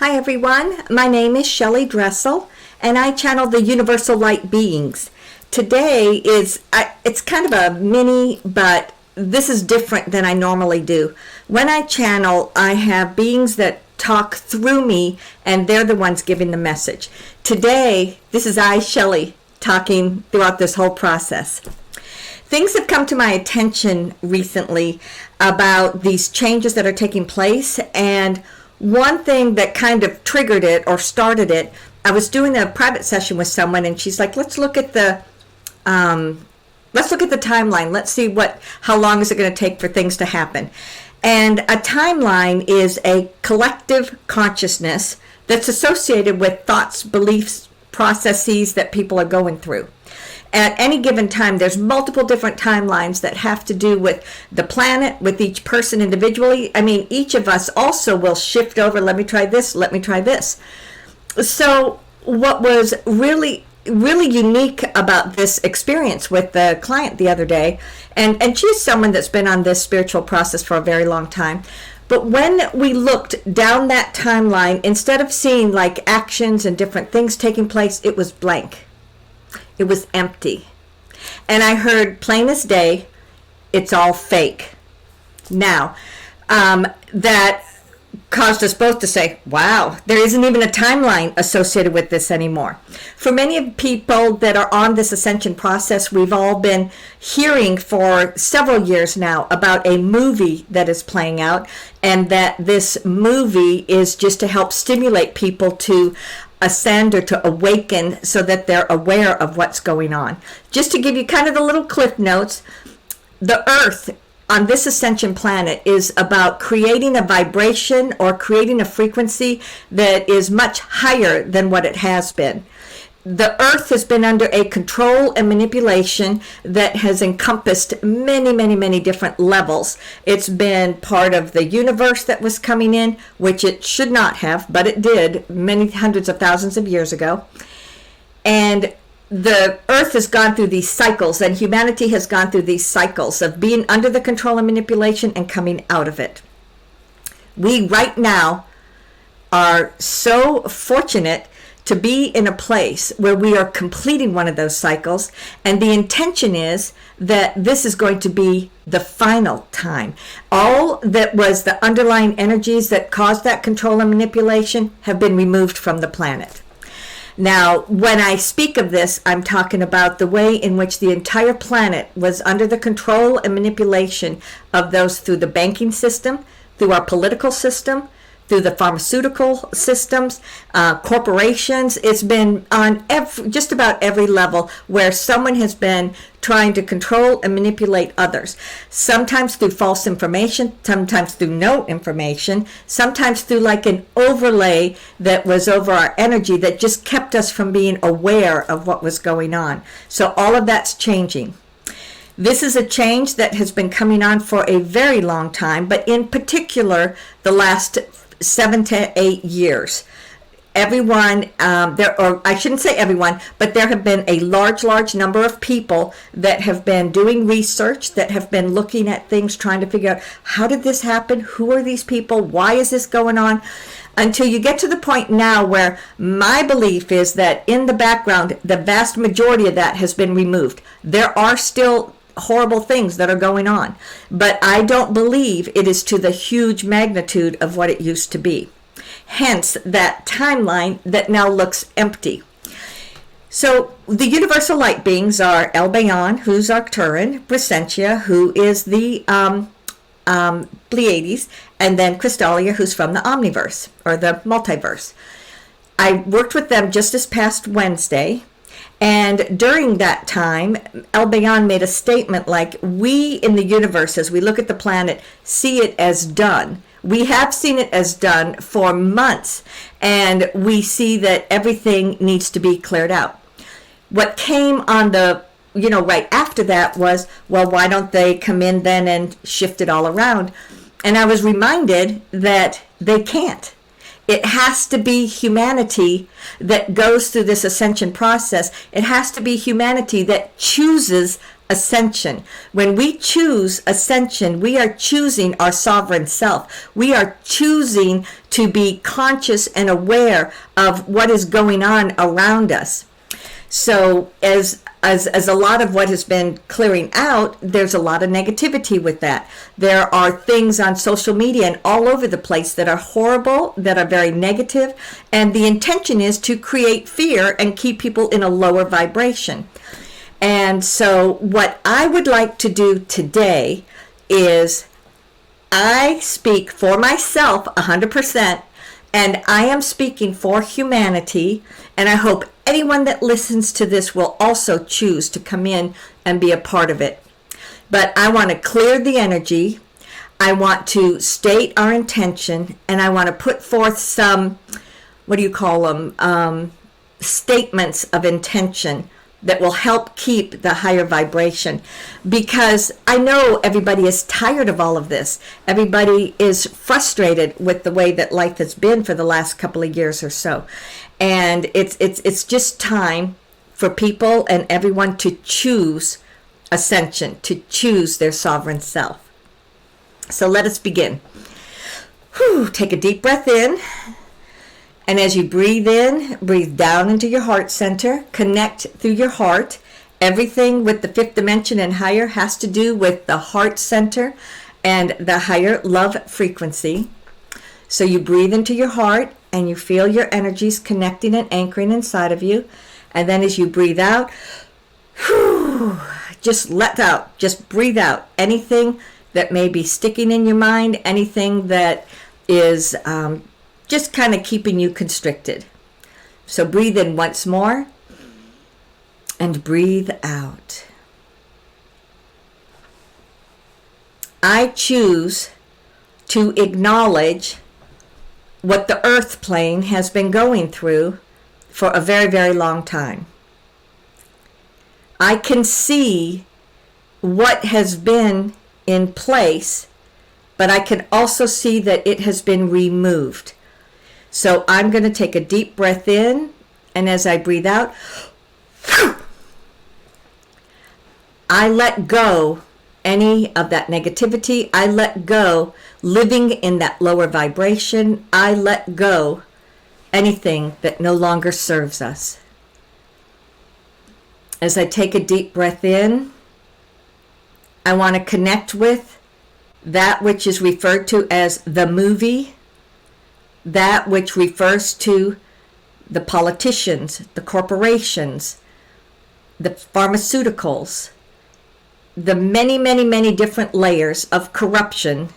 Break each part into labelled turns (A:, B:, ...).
A: Hi everyone, my name is Shelly Dressel and I channel the Universal Light Beings. Today it's kind of a mini, but this is different than I normally do. When I channel, I have beings that talk through me and they're the ones giving the message. Today, this is I, Shelly, talking throughout this whole process. Things have come to my attention recently about these changes that are taking place, and one thing that kind of triggered it or started it, I was doing a private session with someone and she's like, let's look at the timeline. Let's see how long is it going to take for things to happen. And a timeline is a collective consciousness that's associated with thoughts, beliefs, processes that people are going through. At any given time, there's multiple different timelines that have to do with the planet, with each person individually. I mean, each of us also will shift over, let me try this, let me try this. So what was really unique about this experience with the client the other day, and she's someone that's been on this spiritual process for a very long time, but when we looked down that timeline, instead of seeing like actions and different things taking place, it was blank. It was empty. And I heard plain as day, it's all fake. Now, that caused us both to say, wow, there isn't even a timeline associated with this anymore. For many of the people that are on this ascension process, we've all been hearing for several years now about a movie that is playing out, and that this movie is just to help stimulate people to ascend or to awaken so that they're aware of what's going on. Just to give you kind of the little cliff notes, the Earth on this ascension planet is about creating a vibration or creating a frequency that is much higher than what it has been. The Earth has been under a control and manipulation that has encompassed many different levels. It's been part of the universe that was coming in, which it should not have, but it did many hundreds of thousands of years ago. And the Earth has gone through these cycles, and humanity has gone through these cycles of being under the control and manipulation and coming out of it. We right now are so fortunate to be in a place where we are completing one of those cycles, and the intention is that this is going to be the final time. All that was the underlying energies that caused that control and manipulation have been removed from the planet. Now, when I speak of this, I'm talking about the way in which the entire planet was under the control and manipulation of those through the banking system, through our political system, through the pharmaceutical systems, corporations. It's been on just about every level where someone has been trying to control and manipulate others. Sometimes through false information, sometimes through no information, sometimes through like an overlay that was over our energy that just kept us from being aware of what was going on. So all of that's changing. This is a change that has been coming on for a very long time, but in particular, the last 7 to 8 years. Everyone, or I shouldn't say everyone, but there have been a large number of people that have been doing research, that have been looking at things, trying to figure out, how did this happen? Who are these people? Why is this going on? Until you get to the point now where my belief is that in the background, the vast majority of that has been removed. There are still horrible things that are going on, but I don't believe it is to the huge magnitude of what it used to be. Hence that timeline that now looks empty. So the universal light beings are El Bayan, who's Arcturan, Presentia, who is the Pleiades, and then Crystalia, who's from the Omniverse or the multiverse. I worked with them just this past Wednesday. And during that time, El Bayan made a statement like, we in the universe, as we look at the planet, see it as done. We have seen it as done for months, and we see that everything needs to be cleared out. What came on the, right after that was, well, why don't they come in then and shift it all around? And I was reminded that they can't. It has to be humanity that goes through this ascension process. It has to be humanity that chooses ascension. When we choose ascension, we are choosing our sovereign self. We are choosing to be conscious and aware of what is going on around us. So as a lot of what has been clearing out, there's a lot of negativity with that. There are things on social media and all over the place that are horrible, that are very negative, and the intention is to create fear and keep people in a lower vibration. And so what I would like to do today is I speak for myself 100%, and I am speaking for humanity, and I hope anyone that listens to this will also choose to come in and be a part of it. But I want to clear the energy, I want to state our intention, and I want to put forth some, what do you call them, statements of intention that will help keep the higher vibration, because I know everybody is tired of all of this. Everybody is frustrated with the way that life has been for the last couple of years or so. And it's just time for people and everyone to choose ascension, to choose their sovereign self. So let us begin. Take a deep breath in. And as you breathe in, breathe down into your heart center, connect through your heart. Everything with the fifth dimension and higher has to do with the heart center and the higher love frequency. So you breathe into your heart and you feel your energies connecting and anchoring inside of you. And then as you breathe out, just let out, just breathe out anything that may be sticking in your mind, anything that is just kind of keeping you constricted. So breathe in once more and breathe out. I choose to acknowledge what the earth plane has been going through for a very, very long time. I can see what has been in place, but I can also see that it has been removed. So I'm going to take a deep breath in, and as I breathe out, I let go any of that negativity. I let go living in that lower vibration. I let go anything that no longer serves us. As I take a deep breath in, I want to connect with that which is referred to as the movie, that which refers to the politicians, the corporations, the pharmaceuticals, the many, many, many different layers of corruption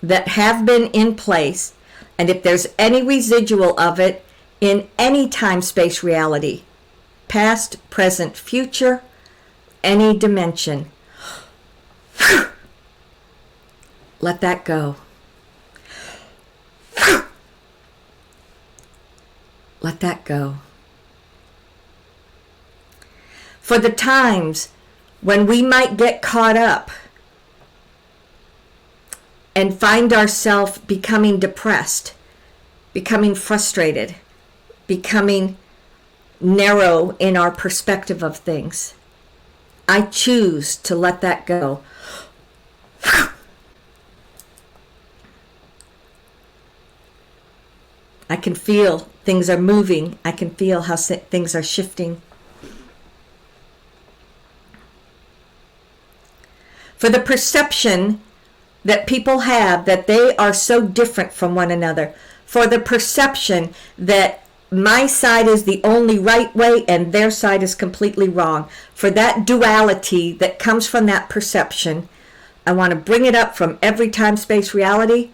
A: that have been in place. And if there's any residual of it in any time-space reality, past, present, future, any dimension, let that go. Let that go. For the times when we might get caught up and find ourselves becoming depressed, becoming frustrated, becoming narrow in our perspective of things, I choose to let that go. I can feel things are moving. I can feel how things are shifting. For the perception that people have that they are so different from one another, for the perception that my side is the only right way and their side is completely wrong, for that duality that comes from that perception, I want to bring it up from every time-space reality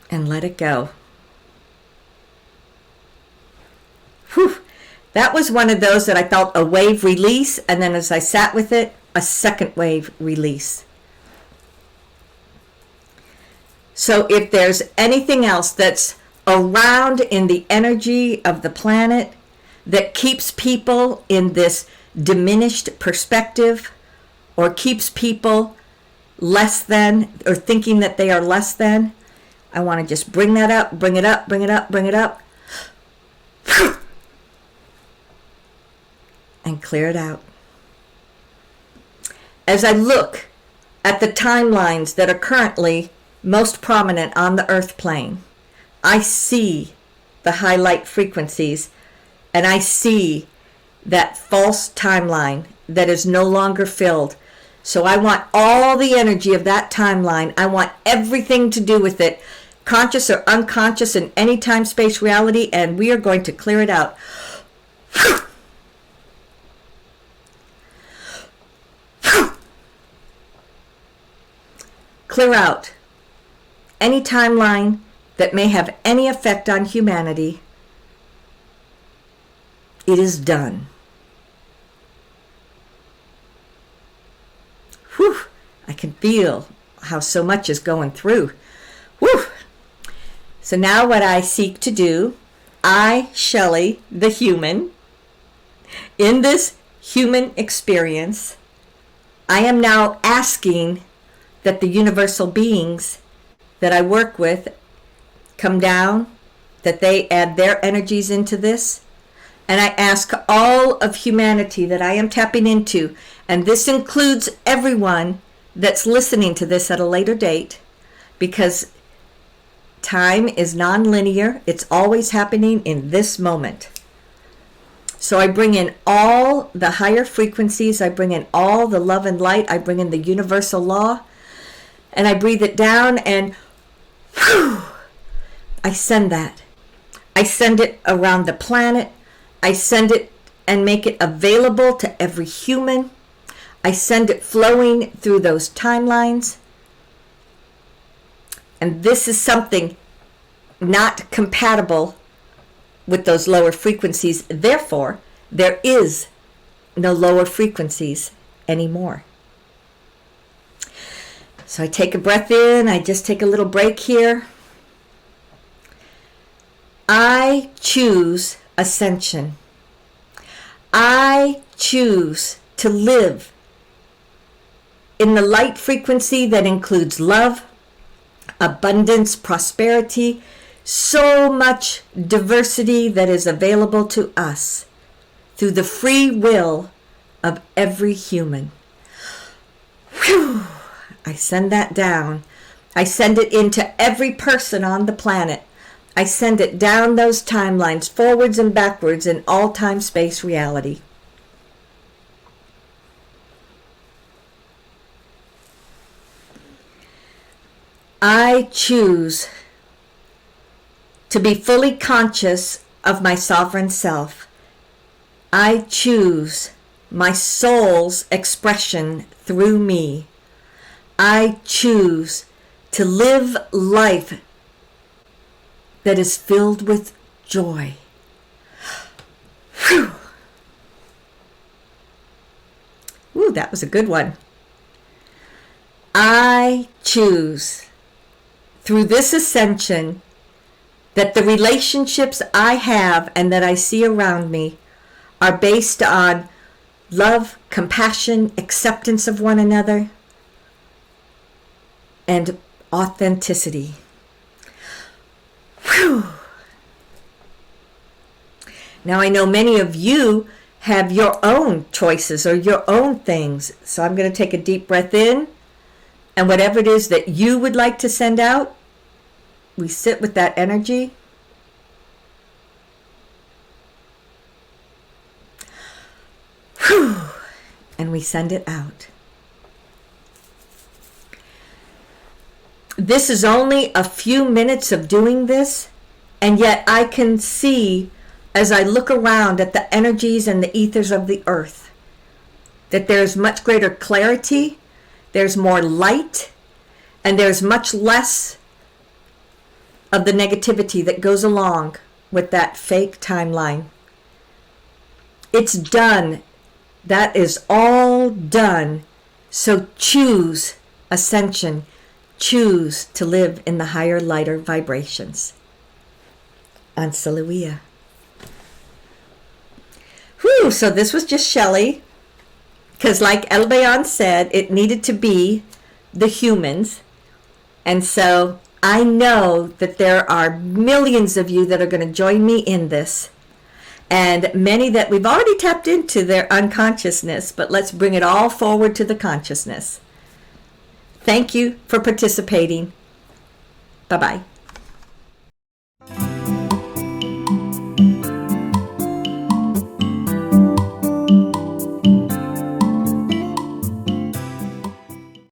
A: and let it go. Whew. That was one of those that I felt a wave release, and then as I sat with it, a second wave release. So if there's anything else that's around in the energy of the planet that keeps people in this diminished perspective, or keeps people less than, or thinking that they are less than, I want to just bring that up, bring it up, bring it up, bring it up. and clear it out. As I look at the timelines that are currently most prominent on the earth plane, I see the highlight frequencies, and I see that false timeline that is no longer filled. So I want all the energy of that timeline. I want everything to do with it, conscious or unconscious, in any time, space, reality, and we are going to clear it out. Clear out any timeline that may have any effect on humanity. It is done. Whew, I can feel how so much is going through. Whew. So now what I seek to do, I, Shelly, the human, in this human experience, I am now asking that the universal beings that I work with come down, that they add their energies into this. And I ask all of humanity that I am tapping into, and this includes everyone that's listening to this at a later date, because time is non-linear. It's always happening in this moment. So I bring in all the higher frequencies. I bring in all the love and light. I bring in the universal law. And I breathe it down, and whew, I send that. I send it around the planet. I send it and make it available to every human. I send it flowing through those timelines. And this is something not compatible with those lower frequencies. Therefore, there is no lower frequencies anymore. So I take a breath in. I just take a little break here. I choose ascension. I choose to live in the light frequency that includes love, abundance, prosperity, so much diversity that is available to us through the free will of every human. Whew. I send that down. I send it into every person on the planet. I send it down those timelines, forwards and backwards, in all time, space, reality. I choose to be fully conscious of my sovereign self. I choose my soul's expression through me. I choose to live life that is filled with joy. Whew. Ooh, that was a good one. I choose through this ascension that the relationships I have and that I see around me are based on love, compassion, acceptance of one another, and authenticity. Whew. Now I know many of you have your own choices or your own things. So I'm going to take a deep breath in, and whatever it is that you would like to send out, we sit with that energy. Whew. And we send it out. This is only a few minutes of doing this, and yet I can see, as I look around at the energies and the ethers of the earth, that there's much greater clarity, there's more light, and there's much less of the negativity that goes along with that fake timeline. It's done. That is all done. So choose ascension. Choose to live in the higher, lighter vibrations. Ansaluia. Whew, so this was just Shelly. Because like Elbayan said, it needed to be the humans. And so I know that there are millions of you that are going to join me in this. and many that we've already tapped into their unconsciousness, but let's bring it all forward to the consciousness. Thank you for participating. Bye-bye.